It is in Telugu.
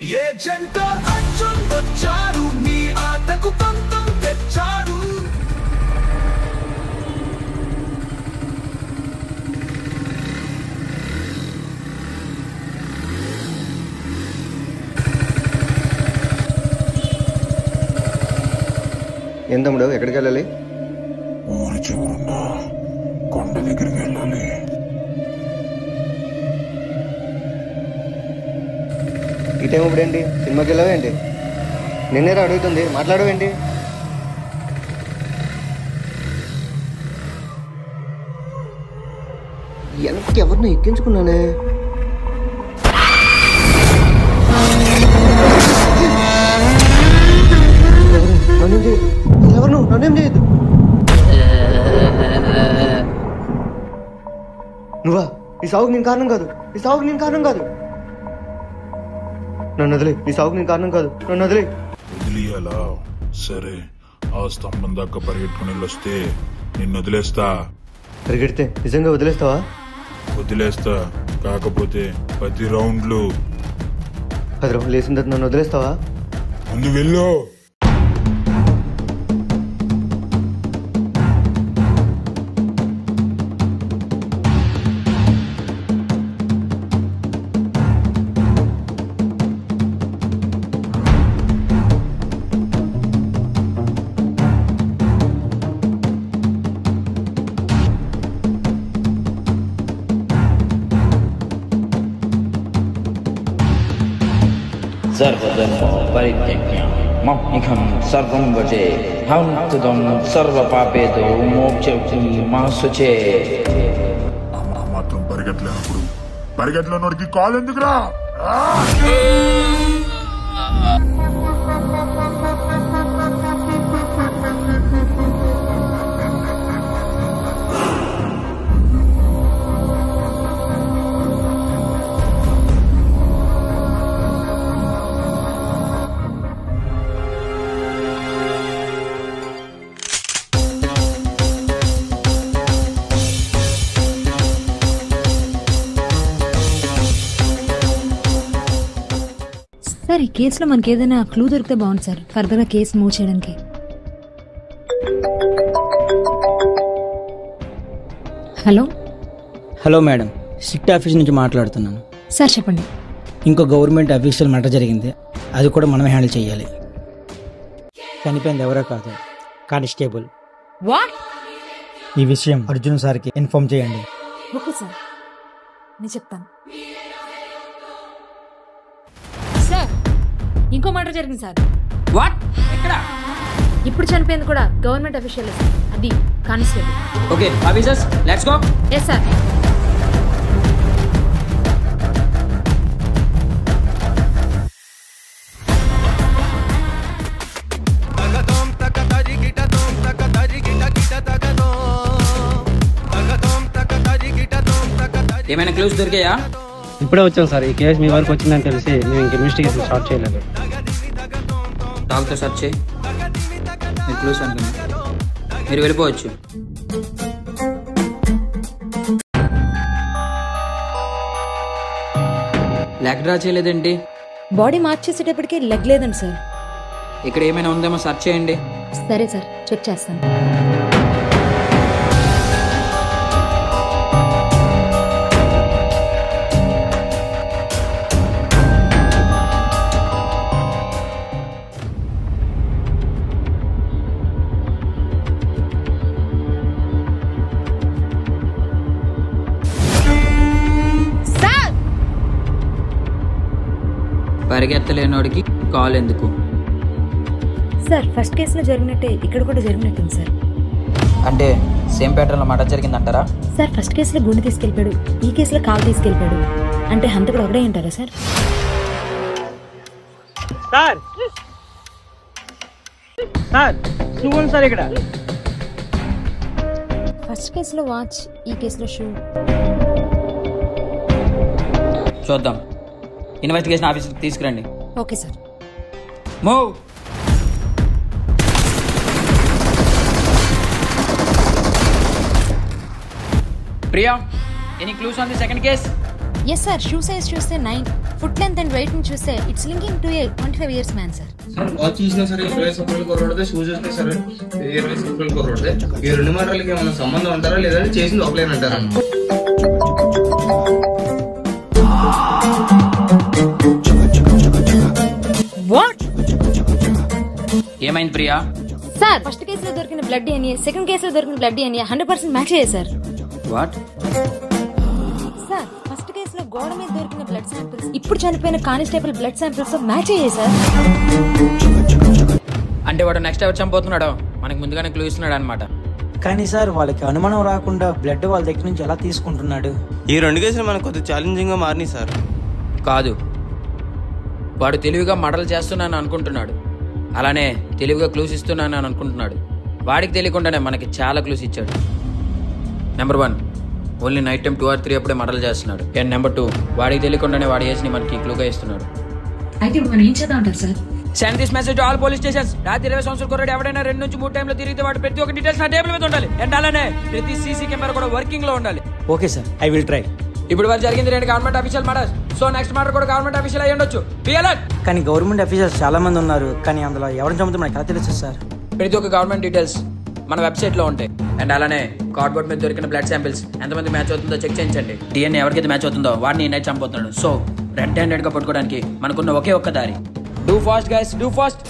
ఏజెంట్ అర్జున్ వచ్చారు, మీ ఆటకు పంతం తెచ్చారు. ఏం తమ్ముడు, ఎక్కడికి వెళ్ళాలి? ఊరి చివరున్న కొండ దగ్గరికి వెళ్ళాలి. ఈ టైం ఇప్పుడు ఏంటి? సినిమాకి వెళ్ళావేంటి? నిన్నేరా అడుగుతుంది, మాట్లాడవేంటి? వెనక్కి ఎవరిని ఎక్కించుకున్నానే? ఎవరు నన్నేం చేయదు. నువ్వా? ఈ సాగుకు నేను కారణం కాదు, ఈ సాగుకు నేను కారణం కాదు. నన్ను వదిలే, ఈ సాగుకు నేను కారణం కాదు, నన్ను వదిలే. వదిలియాలా? సరే, ఆ స్తంభం దాకా పరిగెట్టుకుని వెళ్ళొస్తే నిన్ను వదిలేస్తా. పరిగెడితే నిజంగా వదిలేస్తావా? వదిలేస్తా, కాకపోతే 10 రౌండ్లు. 10 రౌండ్లు వేసిన తర్వాత నన్ను వదిలేస్తావా? ముందు వెళ్ళు. सर्वधर्म परित्यज्य मह्यहं सर्वं भजे हंतुदं सर्वपापेतो मोक्षं मा शुचे. మాత్రం పరిగెట్టలేనప్పుడు పరిగెట్టలేనోడికి కాలు ఎందుకురా? సార్, ఈ కేసులో మనకి ఏదైనా క్లూ దొరికితే బాగుంది సార్, ఫర్దర్గా కేసు మూవ్ చేయడానికి. Hello hello madam, SIT office నుంచి మాట్లాడుతున్నాను. సార్ చెప్పండి. ఇంకో గవర్నమెంట్ అఫీషియల్ మర్డర్ జరిగింది, అది కూడా మనమే హ్యాండిల్ చేయాలి. చనిపోయింది ఎవరో కాదు, కానిస్టేబుల్. వాట్? ఈ విషయం అర్జున్ సార్కి ఇన్ఫార్మ్ చేయండి. ఓకే సార్, నేను చెప్తాను. సార్, ఇంకో మర్డర్ జరిగింది సార్. వాట్? ఎక్కడ? ఇప్పుడు చనిపోయింది కూడా గవర్నమెంట్ అఫీషియల్ సార్, అది constable. Okay officers, let's go. Yes sir. ఏమైనా క్లూస్ దొరికాయా? ఇప్పుడే వచ్చాం సార్. ఈ కేసు మీ వరకు వచ్చిందని తెలిసి మేము ఇంక ఇన్వెస్టిగేషన్ స్టార్ట్ చేయలేదు. డాక్టర్ సెర్చ్ చేయి. మీరు క్లూస్ అనుకున్నా, మీరు వెళ్ళిపోవచ్చు. లెగ్ డ్రా చేయలేదేంటి? బాడీ మార్చేసేటప్పటికి లెగ్ లేదండి సార్. ఇక్కడ ఏమైనా ఉందేమో సెర్చ్ చేయండి. సరే సార్, చెక్ చేస్తాను. పరిగెత్తలేనోడికి కాల్ ఎందుకు? సార్, ఫస్ట్ కేసులో జరిగినట్టే ఇక్కడ కూడా జరిగినట్టుంది సార్. అంటే సేమ్ ప్యాటర్న్లో మర్డర్ జరిగిందంటారా? సార్, ఫస్ట్ కేసులో గుండె తీసుకెళ్ళిపోయాడు, ఈ కేసులో కాలు తీసుకెళ్ళిపోయాడు. అంటే హంతకుడు ఒకడే ఉంటారా సార్? సార్ సార్ చూడండి సార్, ఇక్కడ ఫస్ట్ కేసులో వాచ్, ఈ కేసులో షూ. చూద్దాం. ఇన్వెస్టిగేషన్ ఆఫీసర్కి తీసుకురండి. Okay sir. Move. Priya, any clues on the second case? Yes sir, shoe size చూస్తే 9, ఫుట్ లెంత్ అండ్ వెయిట్ ని చూస్తే it's linking to a 25 years man sir. Watch చూసినా సరే 20 సంవత్సరాల కుర్రోడే, షూస్ చూసినా సరే 20 సంవత్సరాల కుర్రోడే. ఈ రెండు మాటలకి ఏమైనా సంబంధం అంటారా లేదంటే చేసింది ఒకలేనంటారా? ఏమైంది ప్రియా? సార్ ఫస్ట్ కేసులో దొరికిన బ్లడ్ డిఎన్ఏ సెకండ్ కేసులో దొరికిన బ్లడ్ డిఎన్ఏ 100% మ్యాచ్ అయ్యాయి సార్. వాట్? సార్ ఫస్ట్ కేసులో గోడ మీద దొరికిన బ్లడ్ శాంపిల్స్ ఇప్పుడు చనిపోయిన కానిస్టేబుల్ బ్లడ్ శాంపిల్స్ తో మ్యాచ్ అయ్యాయి సార్. అంటే వాడు నెక్స్ట్ ఎవరు చంపుతున్నాడో మనకి ముందుగానే క్లూ ఇస్తున్నాడు అనమాట. కానీ సార్ వాళ్ళకి అనుమానం రాకుండా బ్లడ్ వాళ్ళ దగ్గర నుంచి ఎలా తీసుకుంటున్నాడు? ఈ రెండు కేసులు మనకు కొద్దిగా ఛాలెంజింగ్ గా మారినాయి సార్. కాదు, వాడు తెలివిగా మర్డర్లు చేస్తున్నాను అనుకుంటున్నాడు, అలానే తెలివిగా క్లూస్ ఇస్తున్నాను అని అనుకుంటున్నాడు. వాడికి తెలియకుండానే మనకి చాలా క్లూస్ ఇచ్చాడు. Number 1, only night time 2 or 3 అప్పుడే మర్డర్లు చేస్తున్నాడు. అండ్ నెంబర్ 2, వాడికి తెలియకుండానే వాడి చేసి మనకి క్లూగా ఇస్తున్నాడు. అయితే మనం ఏం చేద్దాం అంటారు sir? Send this message all police stations. రాత్రి 20 సంవత్సరాల కుర్రాడు ఎవడైనా 2 నుంచి 3 టైంలో తిరిగితే వాడు ప్రతి ఒక్క డీటెయిల్స్ నా టేబుల్ మీద ఉండాలి. అండ్ అలానే ప్రతి సీసీ కెమెరా కూడా వర్కింగ్ లో ఉండాలి. Okay sir, I will try. ఇప్పుడు వారు జరిగింది 2 government official murders. So next murder కూడా గవర్నమెంట్ అఫీషియల్ అయ్యి ఉండొచ్చు. Be alert. కానీ గవర్నమెంట్ అఫీషియల్స్ చాలా మంది ఉన్నారు, కానీ అందులో ఎవరిని చంపుతుందో మనకు ఎలా తెలుసు సార్? ప్రతి ఒక్క గవర్నమెంట్ డీటెయిల్స్ మన వెబ్సైట్ లో ఉంటాయి. అండ్ అలానే కార్డ్బోర్డ్ మీద దొరికిన బ్లడ్ శాంపిల్స్ ఎంతమంది మ్యాచ్ అవుతుందో చెక్ చేయించండి. డిఎన్ఏ ఎవరికైతే మ్యాచ్ అవుతుందో వాడిని నైట్ చంపుతున్నాడు. సో రెడ్ హ్యాండెడ్ గా పట్టుకోవడానికి మనకున్న ఒకే ఒక్క దారి. Do fast guys, do fast.